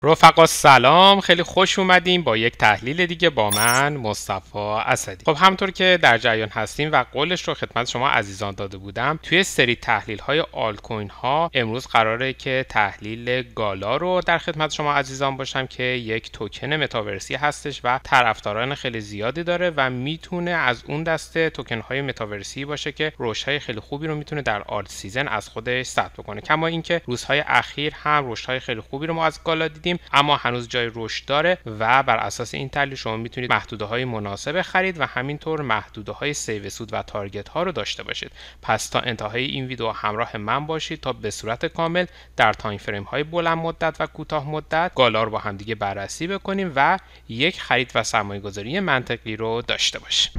رفقا سلام، خیلی خوش اومدیم با یک تحلیل دیگه با من مصطفی اسدی. خب همونطور که در جریان هستیم و قولش رو خدمت شما عزیزان داده بودم، توی سری تحلیل های آل کوین ها امروز قراره که تحلیل گالا رو در خدمت شما عزیزان باشم که یک توکن متاورسی هستش و طرفداران خیلی زیادی داره و میتونه از اون دسته توکن های متاورسی باشه که رشدهای خیلی خوبی رو میتونه در آلت سیزن از خودش ثبت بکنه. کما اینکه روزهای اخیر هم رشدهای خیلی خوبی رو ما از گالا دیدیم، اما هنوز جای رشد داره و بر اساس این تحلیل شما میتونید محدوده‌های مناسب خرید و همینطور محدوده‌های سیو سود و تارگت ها رو داشته باشید. پس تا انتهای این ویدیو همراه من باشید تا به صورت کامل در تایم فریم های بلند مدت و کوتاه مدت گالا رو با هم دیگه بررسی بکنیم و یک خرید و سرمایه‌گذاری منطقی رو داشته باشیم.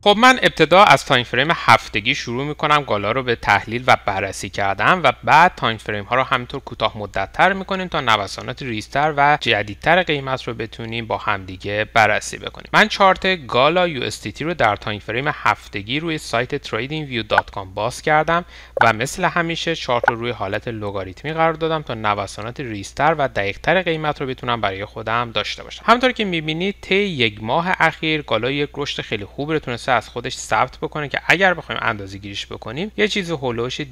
خب من ابتدا از تایم فریم هفتگی شروع میکنم گالا رو به تحلیل و بررسی کردن و بعد تایم فریم ها رو همینطور کوتاه مدت تر میکنیم تا نوسانات ریزتر و جدیدتر قیمت رو بتونیم با همدیگه بررسی بکنیم. من چارت گالا USDT رو در تایم فریم هفتگی روی سایت tradingview.com باز کردم و مثل همیشه چارت رو روی حالت لگاریتمی قرار دادم تا نوسانات ریزتر و دقیقتر قیمت رو بتونم برای خودم داشته باشم. همونطور که میبینید طی یک ماه اخیر گالا یک رشد خیلی خوب رو تونسته از خودش ثبت بکنه که اگر بخوایم اندازه‌گیریش بکنیم یه چیز هولوش 227%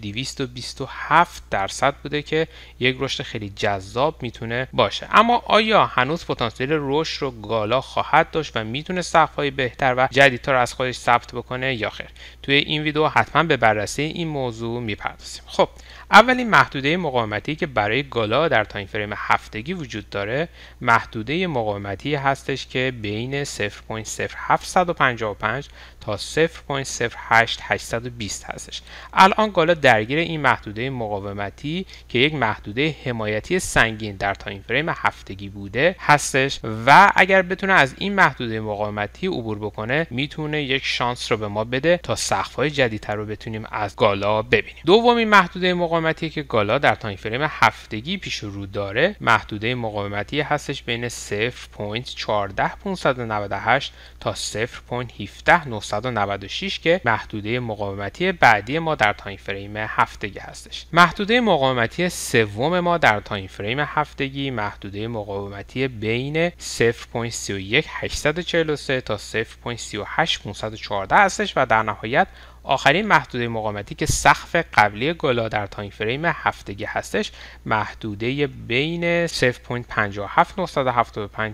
بوده که یک رشد خیلی جذاب میتونه باشه. اما آیا هنوز پتانسیل رشد رو گالا خواهد داشت و میتونه سقف‌های بهتر و جدیدتر از خودش ثبت بکنه یا خیر؟ توی این ویدیو حتما به بررسی این موضوع میپردازیم. خب اولین محدوده مقاومتی که برای گالا در تایم فریم هفتگی وجود داره محدوده مقاومتی هستش که بین 0.0755 تا 0.08820 هستش. الان گالا درگیر این محدوده مقاومتی که یک محدوده حمایتی سنگین در تایم فریم هفتگی بوده هستش و اگر بتونه از این محدوده مقاومتی عبور بکنه میتونه یک شانس رو به ما بده تا سقف‌های جدیدتر رو بتونیم از گالا ببینیم. دومین محدوده مقاومتی که گالا در تایم فریم هفتگی پیش رو داره محدوده مقاومتی هستش بین 0.14598 تا 0.17996 که محدوده مقاومتی بعدی ما در تایم فریم هفتگی هستش. محدوده مقاومتی سوم ما در تایم فریم هفتگی محدوده مقاومتی بین 0.31843 تا 0.38514 هستش و در نهایت آخرین محدوده مقاومتی که سقف قبلی گالا در تایم فریم هفتگی هستش محدوده بین 0.57975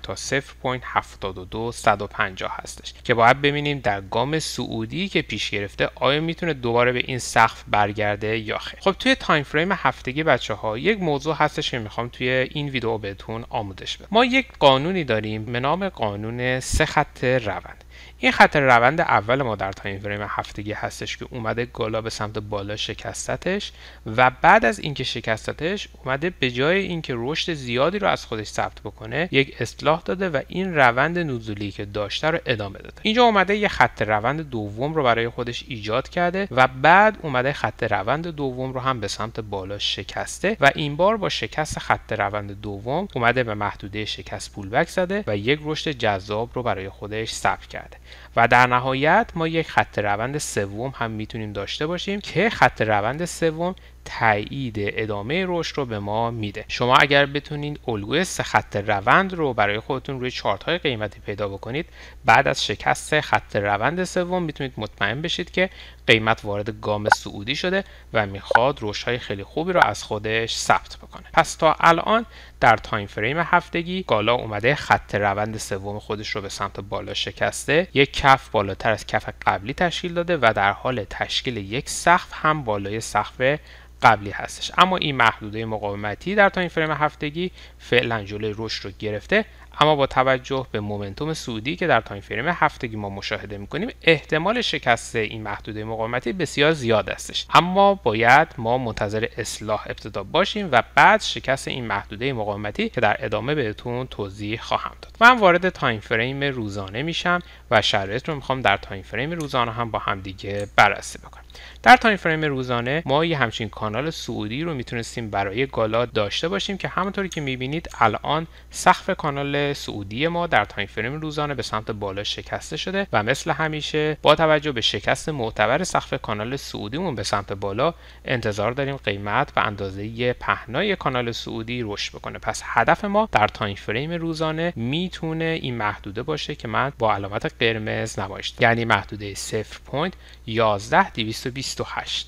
تا 0.72150 هستش که باید ببینیم در گام صعودی که پیش گرفته آیا میتونه دوباره به این سقف برگرده یا خیر. خب توی تایم فریم هفتگی بچه‌ها یک موضوع هستش که میخوام توی این ویدیو بهتون آموزش بدم. ما یک قانونی داریم به نام قانون سه خط روند. این خط روند اول ما در تایم فریم هفتگی هستش که اومده گالا به سمت بالا شکستتش و بعد از اینکه شکستتش اومده به جای اینکه رشد زیادی رو از خودش ثبت بکنه یک اصلاح داده و این روند نزولی که داشته رو ادامه داده. اینجا اومده یه خط روند دوم رو برای خودش ایجاد کرده و بعد اومده خط روند دوم رو هم به سمت بالا شکسته و این بار با شکست خط روند دوم اومده به محدوده شکست پولبک زده و یک رشد جذاب رو برای خودش ثبت کرده. و در نهایت ما یک خط روند سوم هم میتونیم داشته باشیم که خط روند سوم تایید ادامه رشد رو به ما میده. شما اگر بتونید الگوی سه خط روند رو برای خودتون روی چارت های قیمتی پیدا بکنید بعد از شکست خط روند سوم میتونید مطمئن بشید که قیمت وارد گام صعودی شده و میخواد رشد های خیلی خوبی رو از خودش ثبت بکنه. پس تا الان در تایم فریم هفتگی گالا اومده خط روند سوم خودش رو به سمت بالا شکسته، یک کف بالاتر از کف قبلی تشکیل داده و در حال تشکیل یک سقف هم بالای سقف قبلی هستش. اما این محدوده مقاومتی در تایم فریم هفتگی فعلا جلوی رشد رو گرفته، اما با توجه به مومنتوم صعودی که در تایم فریم هفتگی ما مشاهده می‌کنیم احتمال شکست این محدوده مقاومتی بسیار زیاد هستش. اما باید ما منتظر اصلاح ابتدا باشیم و بعد شکست این محدوده مقاومتی که در ادامه بهتون توضیح خواهم داد. من وارد تایم فریم روزانه میشم و شرایط رو میخوام در تایم فریم روزانه هم با هم دیگه بررسی بکنم. در تایم فریم روزانه ما یه همچین کانال صعودی رو میتونستیم برای گالا داشته باشیم که همونطوری که میبینید الان سقف کانال صعودی ما در تایم فریم روزانه به سمت بالا شکسته شده و مثل همیشه با توجه به شکست معتبر سقف کانال صعودیمون به سمت بالا انتظار داریم قیمت به اندازه پهنای کانال صعودی رشد بکنه. پس هدف ما در تایم فریم روزانه میتونه این محدوده باشه که من با علامت قرمز نمایش دادم، یعنی محدوده 0.11228.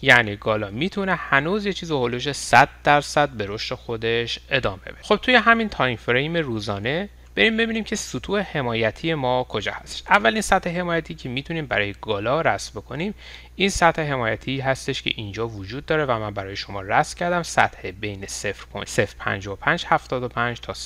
یعنی گالا میتونه هنوز یه چیز هولوش 100% به رشد خودش ادامه بده. خب توی همین تایم فریم روزانه بریم ببینیم که سطوح حمایتی ما کجا هست. اولین سطح حمایتی که میتونیم برای گالا رسم بکنیم این سطح حمایتی هستش که اینجا وجود داره و من برای شما رسم کردم. سطح بین 0.05575 تا 0.06255.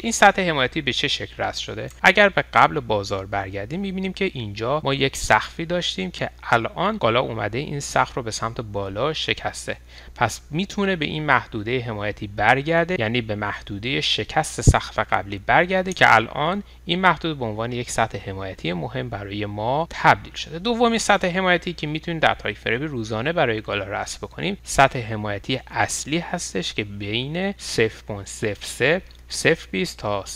این سطح حمایتی به چه شکل رسم شده؟ اگر به قبل بازار برگردیم میبینیم که اینجا ما یک سقفی داشتیم که الان گالا اومده این سقف رو به سمت بالا شکسته. پس میتونه به این محدوده حمایتی برگرده، یعنی به محدوده شکست سقف قبلی برگرده که الان این محدوده به عنوان یک سطح حمایتی مهم برای ما تبدیل شده. دومین سطح حمایتی که میتونید در تایم فریم روزانه برای گالا رسم بکنیم سطح حمایتی اصلی هستش که بین 0.03 0.20 تا 0.035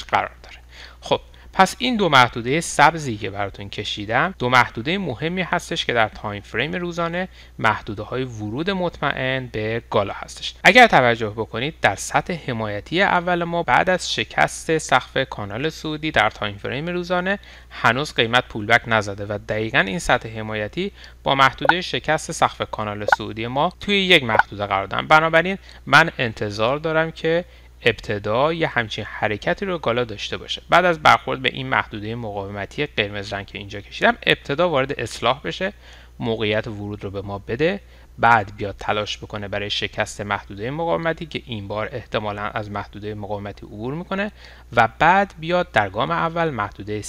قرار داره. خب پس این دو محدوده سبزی که براتون کشیدم دو محدوده مهمی هستش که در تایم فریم روزانه محدوده های ورود مطمئن به گالا هستش. اگر توجه بکنید در سطح حمایتی اول ما بعد از شکست سقف کانال صعودی در تایم فریم روزانه هنوز قیمت پولبک نزده و دقیقاً این سطح حمایتی با محدوده شکست سقف کانال صعودی ما توی یک محدوده قرار دارن. بنابراین من انتظار دارم که ابتدا یه همچین حرکتی رو گالا داشته باشه. بعد از برخورد به این محدوده مقاومتی قرمز رنگ که اینجا کشیدم ابتدا وارد اصلاح بشه، موقعیت ورود رو به ما بده، بعد بیاد تلاش بکنه برای شکست محدوده مقاومتی که این بار احتمالاً از محدوده مقاومتی عبور میکنه و بعد بیاد در گام اول محدوده 0.11228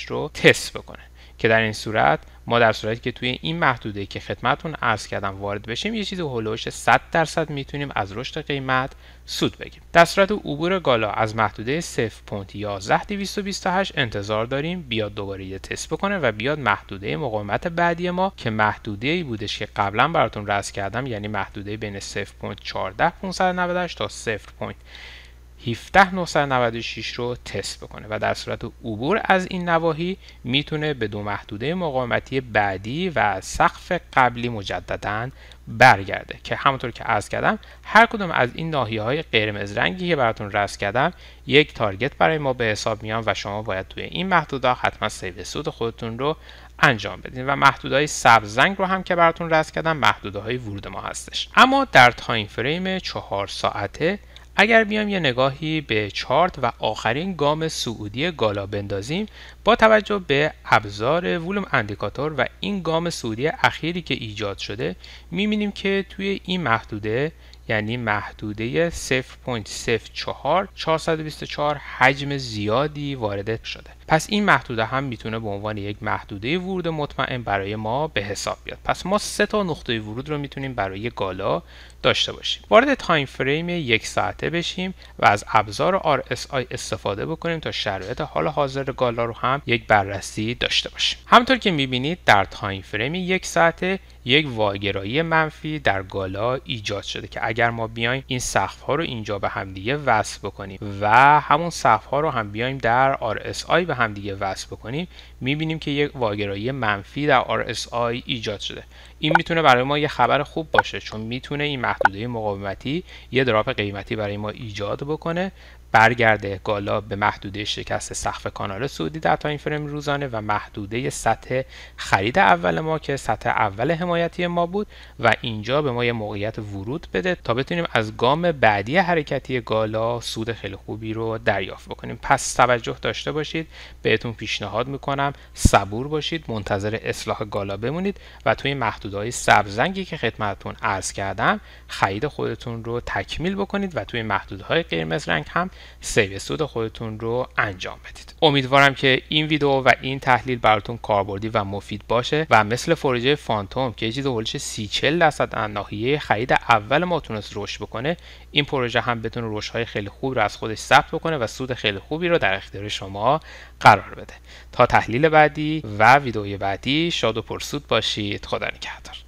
رو تست بکنه که در این صورت ما در صورتی که توی این محدوده که خدمتتون عرض کردم وارد بشیم یه چیز هولوش 100% میتونیم از رشد قیمت سود بگیریم. در صورت عبور گالا از محدوده 0.11228 انتظار داریم بیاد دوباره یه تست بکنه و بیاد محدوده مقاومت بعدی ما که محدوده‌ای بودش که قبلا براتون رسم کردم، یعنی محدوده بین 0.14598 تا 0.17996 رو تست بکنه و در صورت عبور از این نواحی میتونه به دو محدوده مقاومتی بعدی و سقف قبلی مجدداً برگرده که همونطور که عرض کردم هر کدوم از این ناحیه‌های قرمز رنگی که براتون رسم کردم یک تارگت برای ما به حساب میان و شما باید توی این محدوده حتما سیو سود خودتون رو انجام بدین و محدودهای سبز رنگ رو هم که براتون رسم کردم محدودهای ورود ما هستش. اما در تایم فریم 4 ساعته اگر بیام یه نگاهی به چارت و آخرین گام صعودی گالا بندازیم با توجه به ابزار ولوم اندیکاتور و این گام صعودی اخیری که ایجاد شده می‌بینیم که توی این محدوده یعنی محدوده 0.04 حجم زیادی وارد شده. پس این محدوده هم میتونه به عنوان یک محدوده ورود مطمئن برای ما به حساب بیاد. پس ما 3 تا نقطه ورود رو میتونیم برای گالا داشته باشیم. وارد تایم فریم 1 ساعته بشیم و از ابزار RSI استفاده بکنیم تا شرایط حال حاضر گالا رو هم یک بررسی داشته باشیم. همونطور که میبینید در تایم فریم 1 ساعته یک واگرایی منفی در گالا ایجاد شده که اگر ما بیایم این سقف ها رو اینجا به همدیگه وصل بکنیم و همون سقف ها رو هم بیایم در RSI به همدیگه وصل بکنیم میبینیم که یک واگرایی منفی در RSI ایجاد شده. این میتونه برای ما یه خبر خوب باشه چون میتونه این محدوده مقاومتی یه دراپ قیمتی برای ما ایجاد بکنه، برگرده گالا به محدوده شکست سقف کانال صعودی در تایم فریم روزانه و محدوده سطح خرید اول ما که سطح اول حمایتی ما بود و اینجا به ما یه موقعیت ورود بده تا بتونیم از گام بعدی حرکتی گالا سود خیلی خوبی رو دریافت بکنیم. پس توجه داشته باشید، بهتون پیشنهاد میکنم صبور باشید، منتظر اصلاح گالا بمونید و توی محدودهای سبز رنگی که خدمتتون عرض کردم خرید خودتون رو تکمیل بکنید و توی محدودهای قرمز رنگ هم سیو سود خودتون رو انجام بدید. امیدوارم که این ویدیو و این تحلیل براتون کاربردی و مفید باشه و مثل پروژه فانتوم که چیز حدود 30-40% از ناحیه خرید اول ما تونست رشد بکنه، این پروژه هم بتونه رشدهای خیلی خوب رو از خودش ثبت بکنه و سود خیلی خوبی رو در اختیار شما قرار بده. تا تحلیل بعدی و ویدیوی بعدی شاد و پرسود باشید. خدا نگهدار.